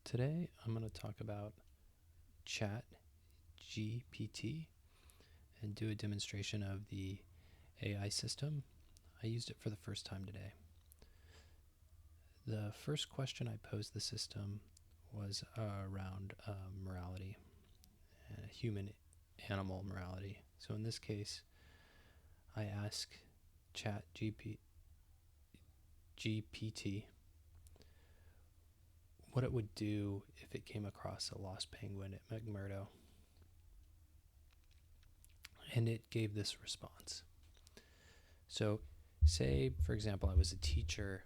Today I'm going to talk about chatGPT and do a demonstration of the AI system. I used it for the first time today. The first question I posed the system was around morality, human-animal morality. So in this case, I asked ChatGPT what it would do if it came across a lost penguin at McMurdo. And it gave this response. So say, for example, I was a teacher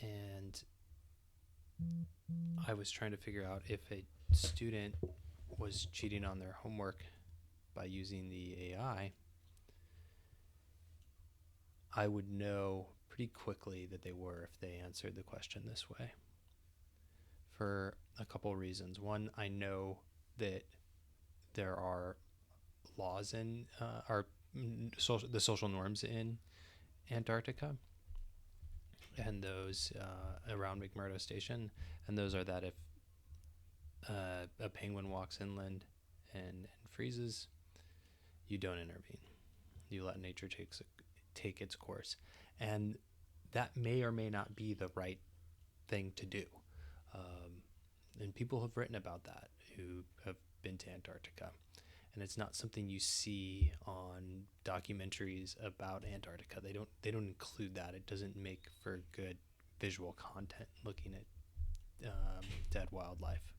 and I was trying to figure out if a student was cheating on their homework by using the AI. I would know pretty quickly that they were if they answered the question this way, for a couple of reasons. One, I know that there are laws in the social norms in Antarctica, and those around McMurdo Station, and those are that if a penguin walks inland and freezes, you don't intervene. You let nature take its course, and that may or may not be the right thing to do. And people have written about that who have been to Antarctica. And it's not something you see on documentaries about Antarctica. They don't include that. It doesn't make for good visual content looking at dead wildlife.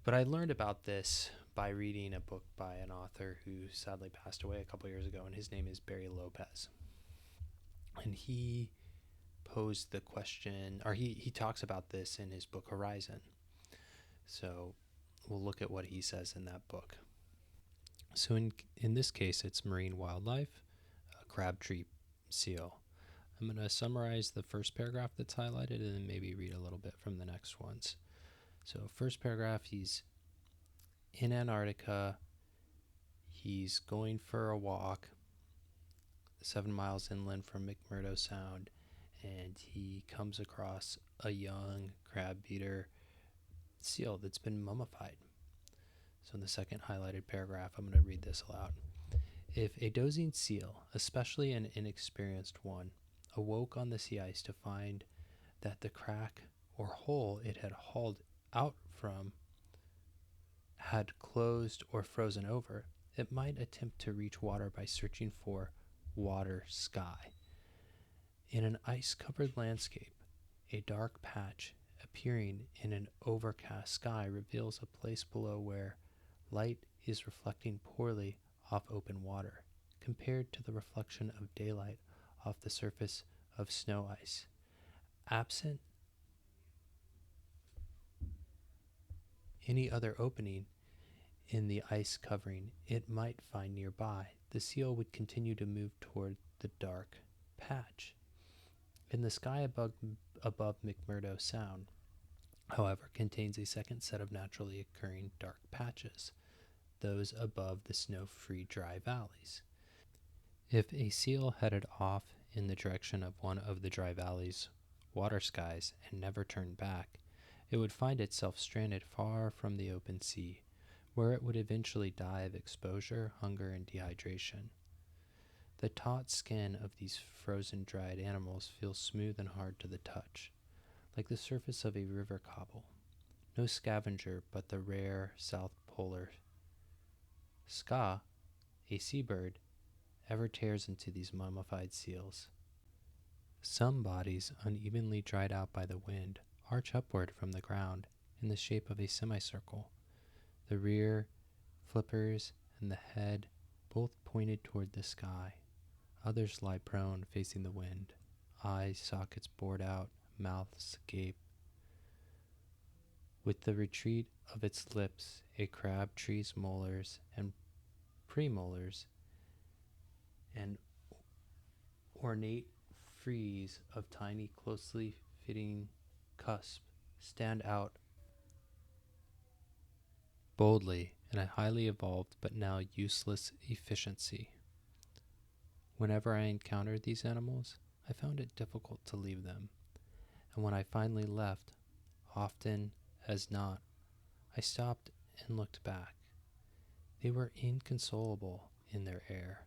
But I learned about this by reading a book by an author who sadly passed away a couple years ago, and his name is Barry Lopez. And he posed the question, or he talks about this in his book Horizon. So we'll look at what he says in that book. So in this case, it's marine wildlife, a crabtree seal. I'm going to summarize the first paragraph that's highlighted and then maybe read a little bit from the next ones. So first paragraph, he's in Antarctica. He's going for a walk 7 miles inland from McMurdo Sound, and he comes across a young crab beater seal that's been mummified. So in the second highlighted paragraph, I'm going to read this aloud. If a dozing seal, especially an inexperienced one, awoke on the sea ice to find that the crack or hole it had hauled out from had closed or frozen over, it might attempt to reach water by searching for water sky. In an ice-covered landscape, a dark patch appearing in an overcast sky reveals a place below where light is reflecting poorly off open water, compared to the reflection of daylight off the surface of snow ice. Absent any other opening in the ice covering it might find nearby, the seal would continue to move toward the dark patch. In the sky above McMurdo Sound, however, contains a second set of naturally occurring dark patches, those above the snow-free dry valleys. If a seal headed off in the direction of one of the dry valleys' water skies and never turned back, it would find itself stranded far from the open sea, where it would eventually die of exposure, hunger, and dehydration. The taut skin of these frozen dried animals feels smooth and hard to the touch, like the surface of a river cobble. No scavenger but the rare South Polar ska, a seabird, ever tears into these mummified seals. Some bodies, unevenly dried out by the wind, arch upward from the ground in the shape of a semicircle. The rear, flippers, and the head both pointed toward the sky. Others lie prone, facing the wind, eyes sockets bored out, mouths agape. With the retreat of its lips, a crab tree's molars and premolars and ornate frieze of tiny, closely fitting cusps stand out boldly in a highly evolved but now useless efficiency. Whenever I encountered these animals, I found it difficult to leave them, and when I finally left, Often as not, I stopped and looked back. They were inconsolable in their air.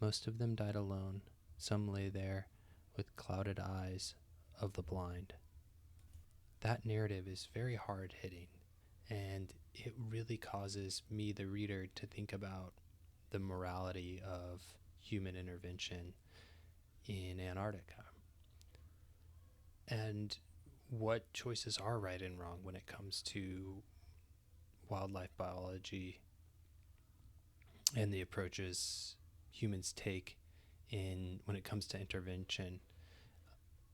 Most of them died alone. Some lay there with clouded eyes of the blind. That narrative is very hard hitting, and it really causes me, the reader, to think about the morality of human intervention in Antarctica and what choices are right and wrong when it comes to wildlife biology and the approaches humans take in when it comes to intervention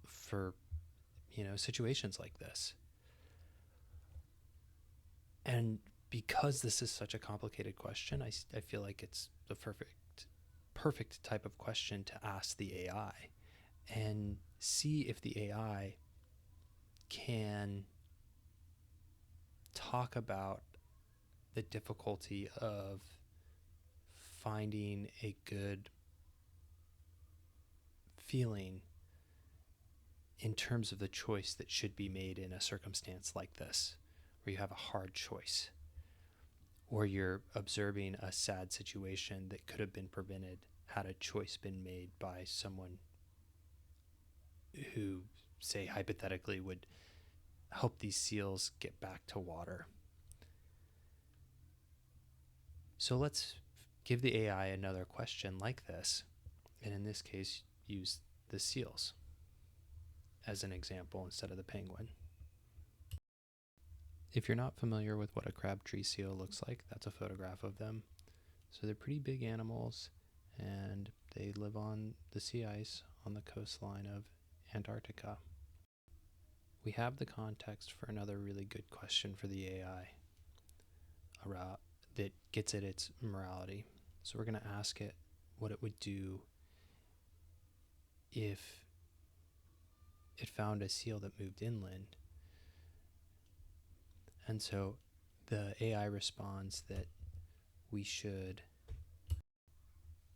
for situations like this. And because this is such a complicated question, I feel like it's the perfect type of question to ask the AI and see if the AI can talk about the difficulty of finding a good feeling in terms of the choice that should be made in a circumstance like this, where you have a hard choice, or you're observing a sad situation that could have been prevented had a choice been made by someone who, say, hypothetically, would help these seals get back to water. So let's give the AI another question like this, and in this case, use the seals as an example instead of the penguin. If you're not familiar with what a crabtree seal looks like, that's a photograph of them. So they're pretty big animals, and they live on the sea ice on the coastline of Antarctica. We have the context for another really good question for the AI that gets at its morality. So we're going to ask it what it would do if it found a seal that moved inland. And so the AI responds that we should.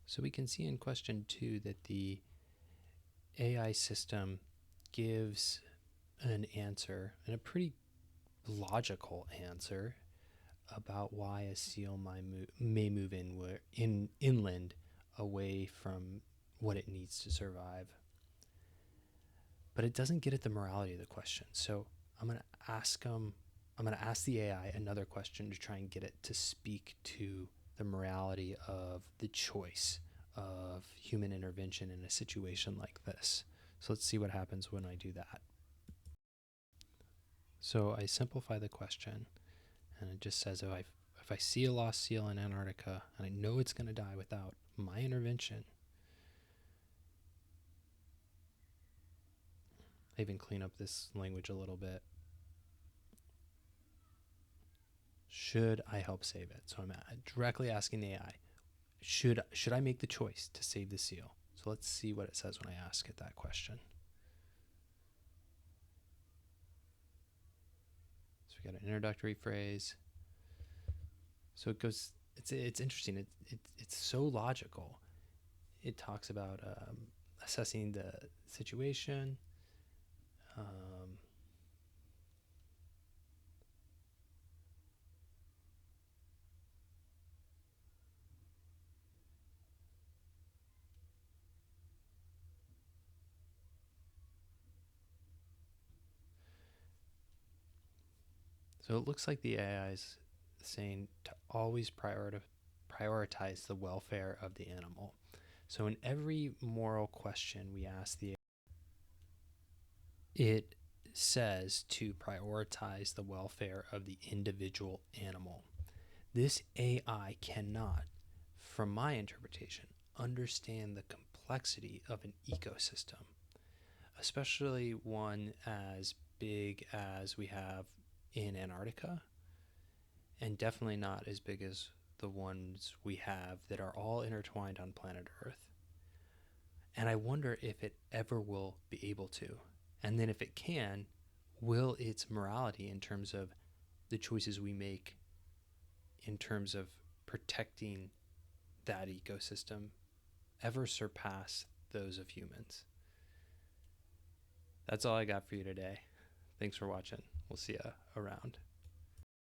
So we can see in question 2 that the AI system gives an answer, and a pretty logical answer, about why a seal may move inland away from what it needs to survive. But it doesn't get at the morality of the question. So I'm going to ask the AI another question to try and get it to speak to the morality of the choice of human intervention in a situation like this. So let's see what happens when I do that. So I simplify the question, and it just says if I see a lost seal in Antarctica and I know it's going to die without my intervention, I even clean up this language a little bit. Should I help save it? So I'm directly asking the AI, should I make the choice to save the seal? So let's see what it says when I ask it that question. So we got an introductory phrase. So it goes. It's interesting. It's so logical. It talks about assessing the situation. So it looks like the AI is saying to always prioritize the welfare of the animal. So in every moral question we ask the AI, it says to prioritize the welfare of the individual animal. This AI cannot, from my interpretation, understand the complexity of an ecosystem, especially one as big as we have in Antarctica, and definitely not as big as the ones we have that are all intertwined on planet Earth. And I wonder if it ever will be able to. And then if it can, will its morality in terms of the choices we make in terms of protecting that ecosystem ever surpass those of humans? That's all I got for you today. Thanks for watching. We'll see you around.